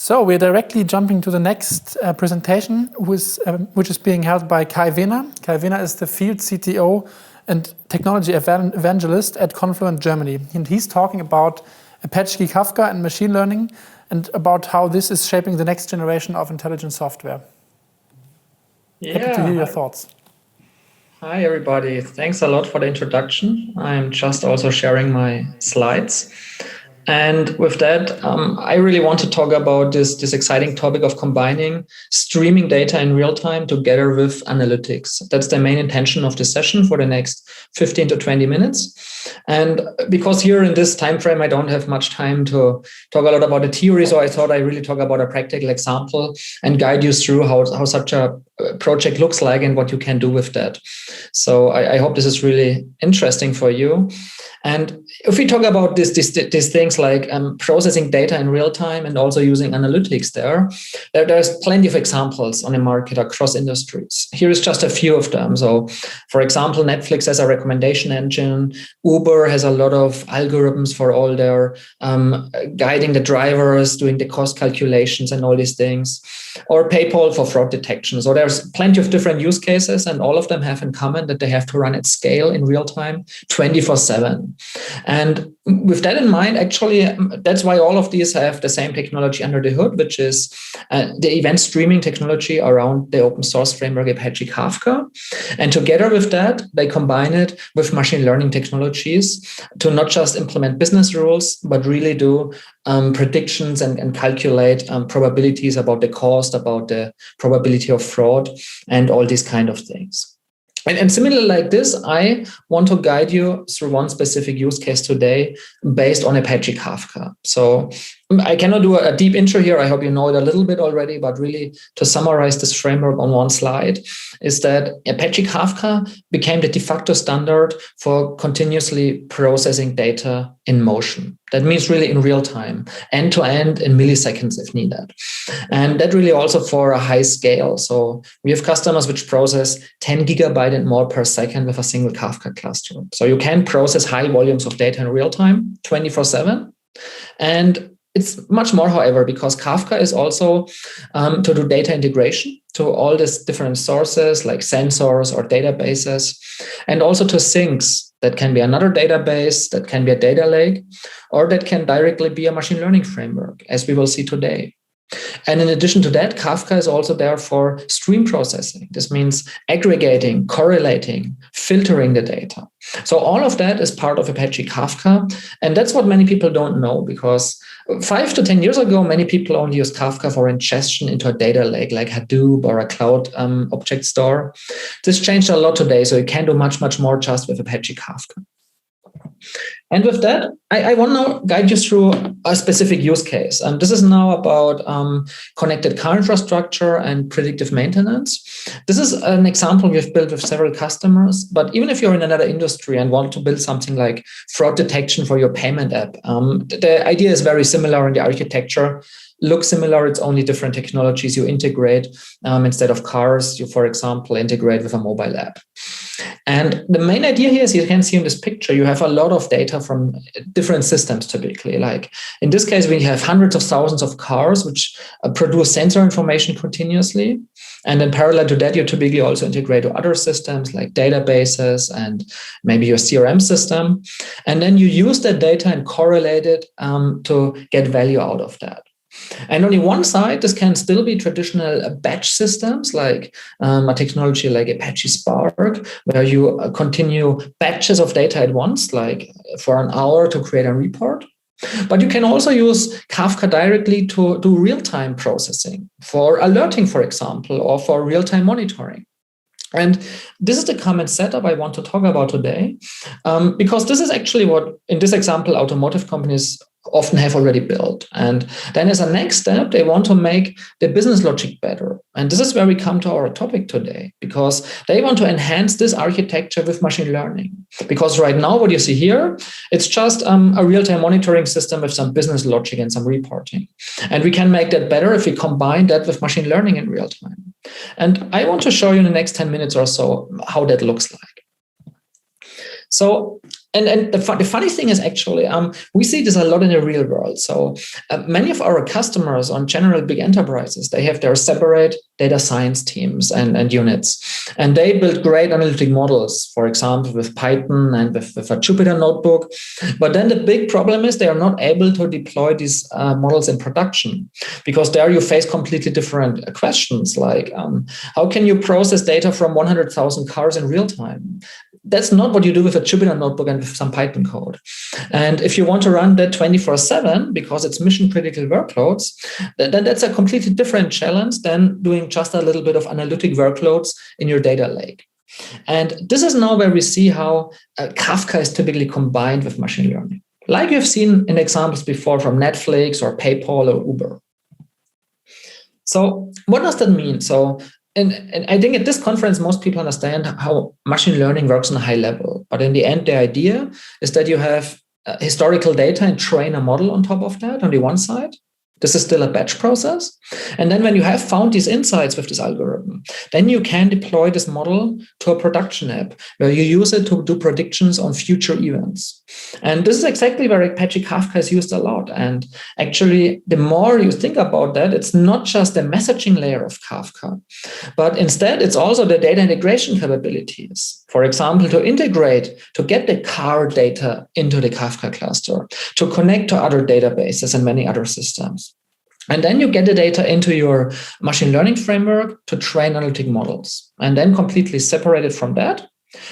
So we're directly jumping to the next presentation, which is being held by Kai Wehner. Kai Wehner is the field CTO and technology evangelist at Confluent Germany. And he's talking about Apache Kafka and machine learning and about how this is shaping the next generation of intelligent software. Happy to hear your thoughts. Hi, everybody. Thanks a lot for the introduction. I'm just also sharing my slides. And with that, I really want to talk about this exciting topic of combining streaming data in real time together with analytics. That's the main intention of this session for the next 15 to 20 minutes. And because here in this time frame, I don't have much time to talk a lot about the theory, so I thought I really talk about a practical example and guide you through how such a project looks like and what you can do with that. So I hope this is really interesting for you. And if we talk about these things like processing data in real time and also using analytics there's plenty of examples on the market across industries. Here is just a few of them. So, for example, Netflix has a recommendation engine. Uber has a lot of algorithms for all their guiding the drivers, doing the cost calculations and all these things. Or PayPal for fraud detection. So there's plenty of different use cases, and all of them have in common that they have to run at scale in real time, 24/7. And with that in mind, actually, that's why all of these have the same technology under the hood, which is the event streaming technology around the open source framework Apache Kafka. And together with that, they combine it with machine learning technologies to not just implement business rules, but really do predictions and calculate probabilities about the cost, about the probability of fraud, and all these kind of things. And similarly like this, I want to guide you through one specific use case today based on Apache Kafka. So I cannot do a deep intro here. I hope you know it a little bit already, but really to summarize this framework on one slide is that Apache Kafka became the de facto standard for continuously processing data in motion. That means really in real time, end to end in milliseconds if needed. And that really also for a high scale. So we have customers which process 10 gigabyte and more per second with a single Kafka cluster. So you can process high volumes of data in real time, 24/7. And it's much more, however, because Kafka is also to do data integration to all these different sources like sensors or databases, and also to sinks. That can be another database, that can be a data lake, or that can directly be a machine learning framework, as we will see today. And in addition to that, Kafka is also there for stream processing. This means aggregating, correlating, filtering the data. So all of that is part of Apache Kafka. And that's what many people don't know, because 5 to 10 years ago, many people only used Kafka for ingestion into a data lake like Hadoop or a cloud object store. This changed a lot today. So you can do much, much more just with Apache Kafka. And with that, I want to guide you through a specific use case. And this is now about connected car infrastructure and predictive maintenance. This is an example we've built with several customers. But even if you're in another industry and want to build something like fraud detection for your payment app, the idea is very similar in the architecture. Looks similar, it's only different technologies you integrate. Instead of cars, you, for example, integrate with a mobile app. And the main idea here is you can see in this picture, you have a lot of data from different systems typically. Like in this case, we have hundreds of thousands of cars which produce sensor information continuously. And in parallel to that, you typically also integrate to other systems like databases and maybe your CRM system. And then you use that data and correlate it to get value out of that. And on the one side, this can still be traditional batch systems like a technology like Apache Spark, where you continue batches of data at once, like for an hour to create a report. But you can also use Kafka directly to do real-time processing for alerting, for example, or for real-time monitoring. And this is the common setup I want to talk about today, because this is actually what, in this example, automotive companies often have already built. And then as a next step, they want to make the business logic better. And this is where we come to our topic today, because they want to enhance this architecture with machine learning. Because right now, what you see here, it's just a real-time monitoring system with some business logic and some reporting. And we can make that better if we combine that with machine learning in real time. And I want to show you in the next 10 minutes or so how that looks like. So And the funny thing is actually, we see this a lot in the real world. So many of our customers on general big enterprises, they have their separate data science teams and units. And they build great analytic models, for example, with Python and with a Jupyter notebook. But then the big problem is they are not able to deploy these models in production, because there you face completely different questions, like how can you process data from 100,000 cars in real time? That's not what you do with a Jupyter notebook and with some Python code. And if you want to run that 24/7 because it's mission critical workloads, then that's a completely different challenge than doing just a little bit of analytic workloads in your data lake. And this is now where we see how Kafka is typically combined with machine learning, like you've seen in examples before from Netflix or PayPal or Uber. So what does that mean? So and I think at this conference, most people understand how machine learning works on a high level. But in the end, the idea is that you have historical data and train a model on top of that on the one side. This is still a batch process. And then when you have found these insights with this algorithm, then you can deploy this model to a production app where you use it to do predictions on future events. And this is exactly where Apache Kafka is used a lot. And actually, the more you think about that, it's not just the messaging layer of Kafka, but instead it's also the data integration capabilities. For example, to integrate, to get the car data into the Kafka cluster, to connect to other databases and many other systems. And then you get the data into your machine learning framework to train analytic models. And then completely separated from that,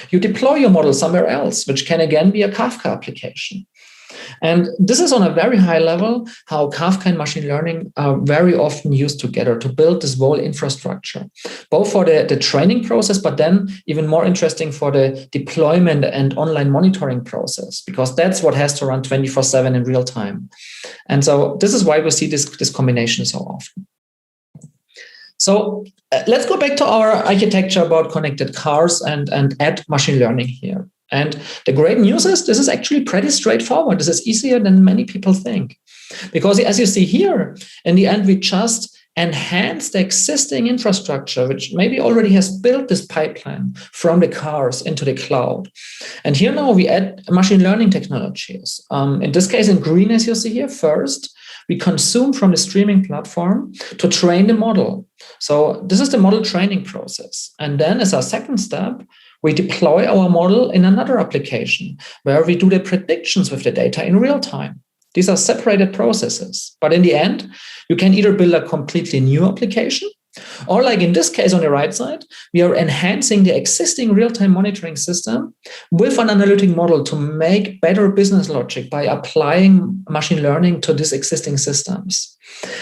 you deploy your model somewhere else, which can again be a Kafka application. And this is on a very high level how Kafka and machine learning are very often used together to build this whole infrastructure, both for the training process, but then even more interesting for the deployment and online monitoring process, because that's what has to run 24/7 in real time. And so this is why we see this combination so often. So let's go back to our architecture about connected cars and add machine learning here. And the great news is this is actually pretty straightforward. This is easier than many people think. Because as you see here, in the end, we just enhance the existing infrastructure, which maybe already has built this pipeline from the cars into the cloud. And here now we add machine learning technologies. In this case, in green, as you see here, first, we consume from the streaming platform to train the model. So this is the model training process. And then as our second step, we deploy our model in another application where we do the predictions with the data in real time. These are separated processes. But in the end, you can either build a completely new application, or like in this case on the right side, we are enhancing the existing real-time monitoring system with an analytic model to make better business logic by applying machine learning to these existing systems.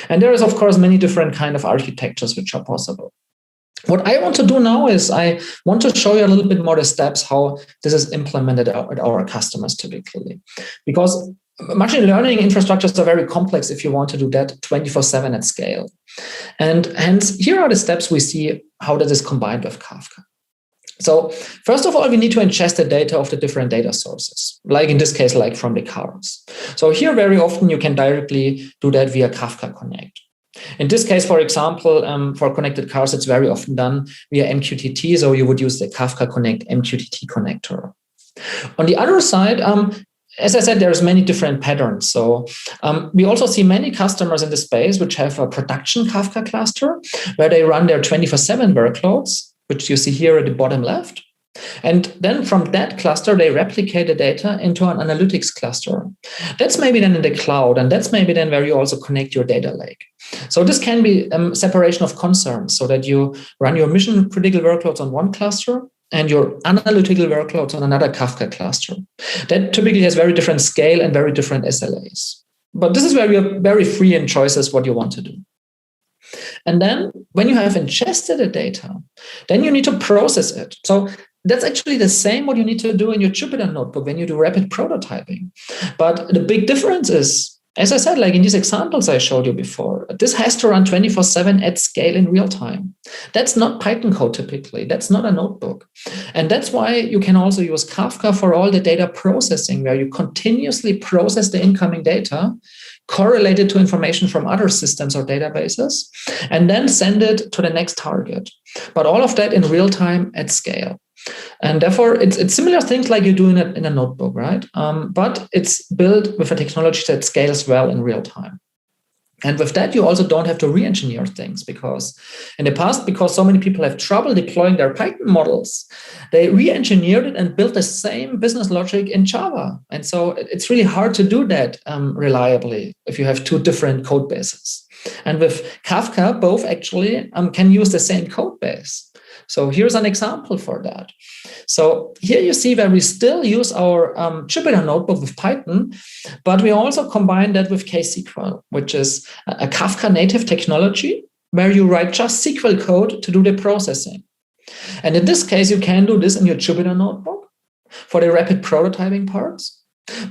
And there is, of course, many different kind of architectures which are possible. What I want to do now is I want to show you a little bit more the steps how this is implemented at our customers typically. Because machine learning infrastructures are very complex if you want to do that 24/7 at scale. And hence, here are the steps we see how that is combined with Kafka. So first of all, we need to ingest the data of the different data sources, like in this case, like from the cars. So here, very often you can directly do that via Kafka Connect. In this case, for example, for connected cars, it's very often done via MQTT. So you would use the Kafka Connect MQTT connector. On the other side, as I said, there's many different patterns. So we also see many customers in the space which have a production Kafka cluster where they run their 24/7 workloads, which you see here at the bottom left. And then from that cluster, they replicate the data into an analytics cluster. That's maybe then in the cloud, and that's maybe then where you also connect your data lake. So this can be separation of concerns, so that you run your mission critical workloads on one cluster and your analytical workloads on another Kafka cluster. That typically has very different scale and very different SLAs. But this is where you're very free in choices what you want to do. And then when you have ingested the data, then you need to process it. So that's actually the same what you need to do in your Jupyter notebook when you do rapid prototyping. But the big difference is, as I said, like in these examples I showed you before, this has to run 24/7 at scale in real time. That's not Python code typically. That's not a notebook. And that's why you can also use Kafka for all the data processing, where you continuously process the incoming data, correlate it to information from other systems or databases, and then send it to the next target. But all of that in real time at scale. And therefore, it's similar things like you do in a notebook, right? But it's built with a technology that scales well in real time. And with that, you also don't have to re-engineer things, because in the past, because so many people have trouble deploying their Python models, they re-engineered it and built the same business logic in Java. And so it's really hard to do that reliably if you have two different code bases. And with Kafka, both actually can use the same code base. So here's an example for that. So here you see where we still use our Jupyter notebook with Python, but we also combine that with KSQL, which is a Kafka native technology where you write just SQL code to do the processing. And in this case, you can do this in your Jupyter notebook for the rapid prototyping parts.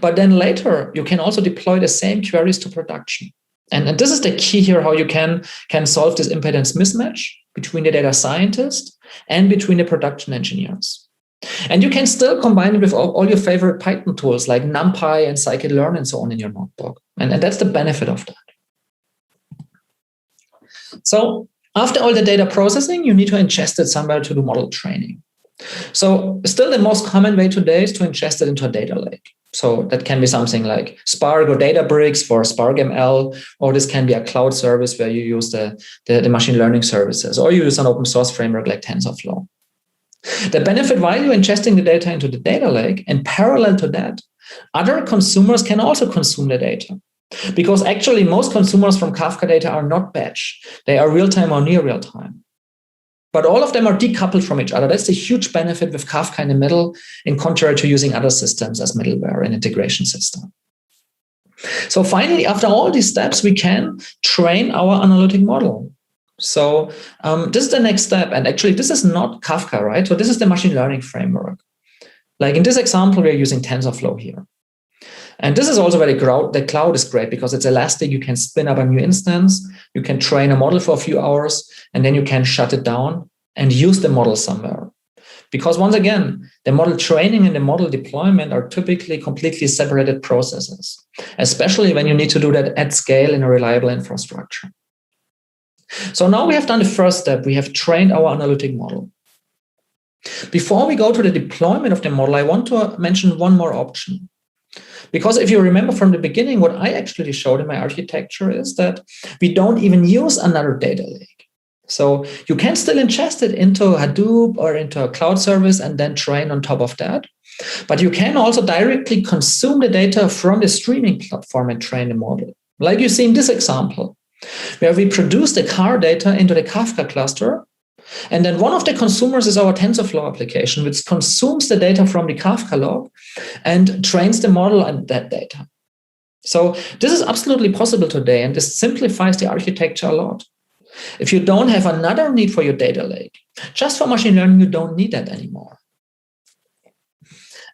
But then later, you can also deploy the same queries to production. And this is the key here, how you can solve this impedance mismatch between the data scientist and between the production engineers. And you can still combine it with all your favorite Python tools like NumPy and scikit-learn and so on in your notebook. And that's the benefit of that. So after all the data processing, you need to ingest it somewhere to do model training. So still the most common way today is to ingest it into a data lake. So that can be something like Spark or Databricks for Spark ML, or this can be a cloud service where you use the machine learning services, or you use an open source framework like TensorFlow. The benefit while you're ingesting the data into the data lake, and parallel to that, other consumers can also consume the data. Because actually most consumers from Kafka data are not batch. They are real-time or near real-time. But all of them are decoupled from each other. That's the huge benefit with Kafka in the middle, in contrary to using other systems as middleware and integration system. So finally, after all these steps, we can train our analytic model. So this is the next step. And actually, this is not Kafka, right? So this is the machine learning framework. Like in this example, we're using TensorFlow here. And this is also where the cloud is great, because it's elastic. You can spin up a new instance. You can train a model for a few hours, and then you can shut it down and use the model somewhere. Because once again, the model training and the model deployment are typically completely separated processes, especially when you need to do that at scale in a reliable infrastructure. So now we have done the first step. We have trained our analytic model. Before we go to the deployment of the model, I want to mention one more option. Because if you remember from the beginning, what I actually showed in my architecture is that we don't even use another data lake. So you can still ingest it into Hadoop or into a cloud service and then train on top of that. But you can also directly consume the data from the streaming platform and train the model. Like you see in this example, where we produce the car data into the Kafka cluster. And then one of the consumers is our TensorFlow application, which consumes the data from the Kafka log and trains the model on that data. So this is absolutely possible today, and this simplifies the architecture a lot. If you don't have another need for your data lake, just for machine learning, you don't need that anymore.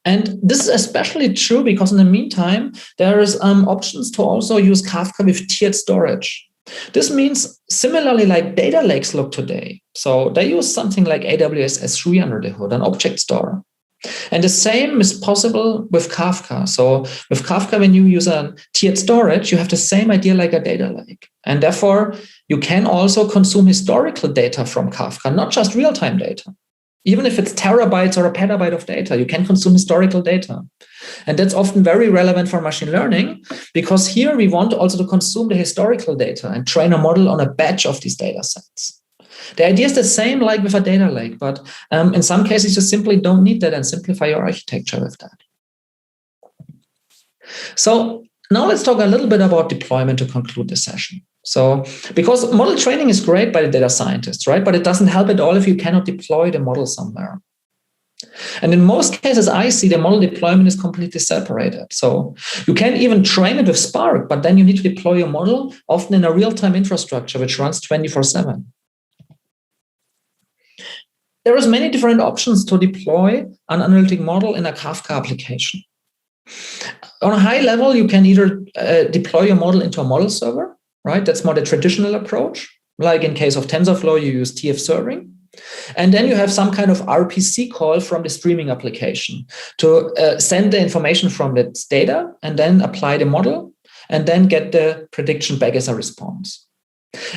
And this is especially true because in the meantime, there is options to also use Kafka with tiered storage. This means similarly like data lakes look today. So they use something like AWS S3 under the hood, an object store. And the same is possible with Kafka. So with Kafka, when you use a tiered storage, you have the same idea like a data lake. And therefore, you can also consume historical data from Kafka, not just real-time data. Even if it's terabytes or a petabyte of data, you can consume historical data. And that's often very relevant for machine learning, because here we want also to consume the historical data and train a model on a batch of these data sets. The idea is the same like with a data lake, but in some cases you simply don't need that and simplify your architecture with that. So now let's talk a little bit about deployment to conclude the session. So, because model training is great by the data scientists, right? But it doesn't help at all if you cannot deploy the model somewhere. And in most cases, I see the model deployment is completely separated. So you can even train it with Spark, but then you need to deploy your model often in a real-time infrastructure, which runs 24/7. There is many different options to deploy an analytic model in a Kafka application. On a high level, you can either deploy your model into a model server, right? That's more the traditional approach. Like in case of TensorFlow, you use TF serving. And then you have some kind of RPC call from the streaming application to send the information from that data and then apply the model and then get the prediction back as a response.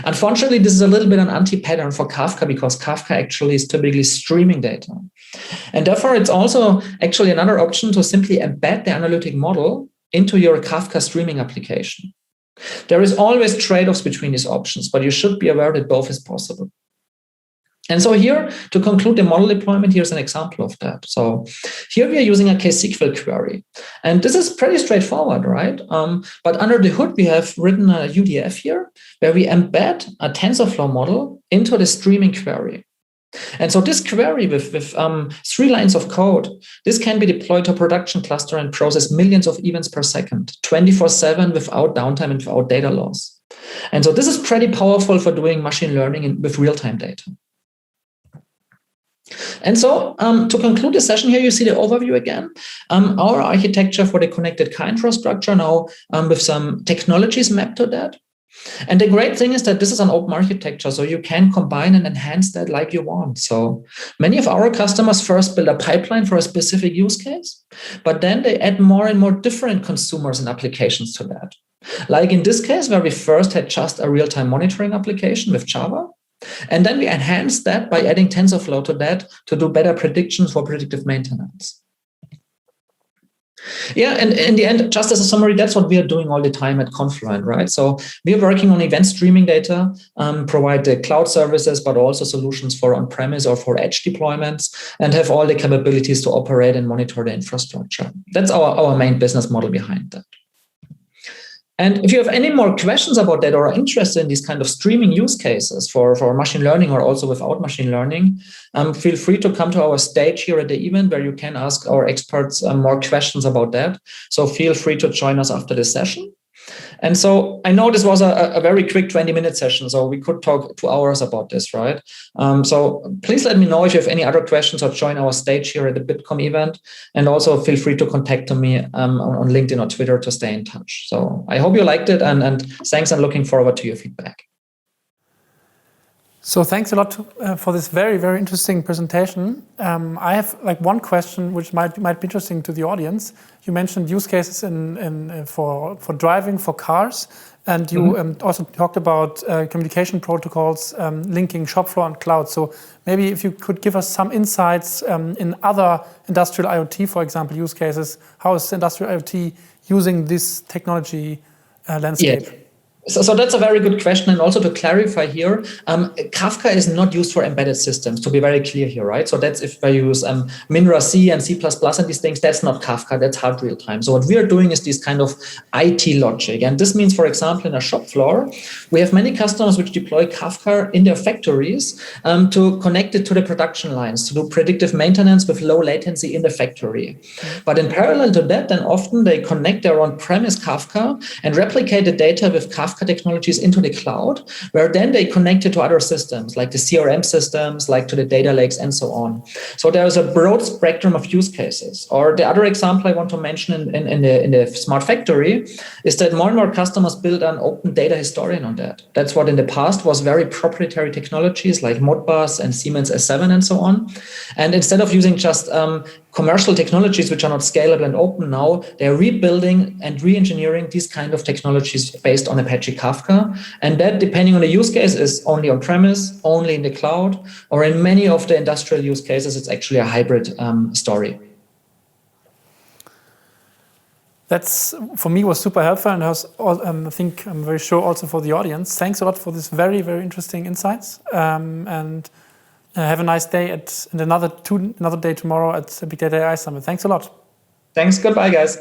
Unfortunately, this is a little bit an anti-pattern for Kafka because Kafka actually is typically streaming data. And therefore, it's also actually another option to simply embed the analytic model into your Kafka streaming application. There is always trade-offs between these options, but you should be aware that both is possible. And so here, to conclude the model deployment, here's an example of that. So here we are using a KSQL query. And this is pretty straightforward, right? But under the hood, we have written a UDF here, where we embed a TensorFlow model into the streaming query. And so this query with 3 lines of code, this can be deployed to a production cluster and process millions of events per second, 24/7 without downtime and without data loss. And so this is pretty powerful for doing machine learning with real-time data. And so to conclude the session here, you see the overview again. Our architecture for the connected car infrastructure now with some technologies mapped to that. And the great thing is that this is an open architecture, so you can combine and enhance that like you want. So many of our customers first build a pipeline for a specific use case, but then they add more and more different consumers and applications to that. Like in this case, where we first had just a real-time monitoring application with Java, and then we enhanced that by adding TensorFlow to that to do better predictions for predictive maintenance. Yeah, and in the end, just as a summary, that's what we are doing all the time at Confluent, right? So we are working on event streaming data, provide the cloud services, but also solutions for on-premise or for edge deployments, and have all the capabilities to operate and monitor the infrastructure. That's our main business model behind that. And if you have any more questions about that or are interested in these kind of streaming use cases for machine learning or also without machine learning, feel free to come to our stage here at the event where you can ask our experts more questions about that. So feel free to join us after the session. And so I know this was a very quick 20-minute session, so we could talk 2 hours about this, right? So please let me know if you have any other questions or join our stage here at the Bitkom event. And also feel free to contact me on LinkedIn or Twitter to stay in touch. So I hope you liked it and thanks and looking forward to your feedback. So thanks a lot for this very, very interesting presentation. I have one question which might be interesting to the audience. You mentioned use cases for driving for cars, and you also talked about communication protocols linking shop floor and cloud. So maybe if you could give us some insights in other industrial IoT, for example, use cases. How is industrial IoT using this technology landscape? Yeah. So that's a very good question. And also to clarify here, Kafka is not used for embedded systems, to be very clear here, right? So that's if I use Minra C and C++ and these things, that's not Kafka, that's hard real time. So what we are doing is this kind of IT logic. And this means, for example, in a shop floor, we have many customers which deploy Kafka in their factories to connect it to the production lines, to do predictive maintenance with low latency in the factory. But in parallel to that, then often they connect their on-premise Kafka and replicate the data with Kafka technologies into the cloud, where then they connect it to other systems like the CRM systems, like to the data lakes and so on. So there's a broad spectrum of use cases. Or the other example I want to mention in the smart factory is that more and more customers build an open data historian on that. That's what in the past was very proprietary technologies like Modbus and Siemens S7 and so on. And instead of using just commercial technologies which are not scalable and open now, they're rebuilding and re-engineering these kind of technologies based on Apache Kafka. And that, depending on the use case, is only on-premise, only in the cloud, or in many of the industrial use cases, it's actually a hybrid story. That's, for me, was super helpful, and I think I'm very sure also for the audience. Thanks a lot for this very, very interesting insights. And have a nice day another day tomorrow at the Big-Data.AI Summit. Thanks a lot. Thanks. Goodbye, guys.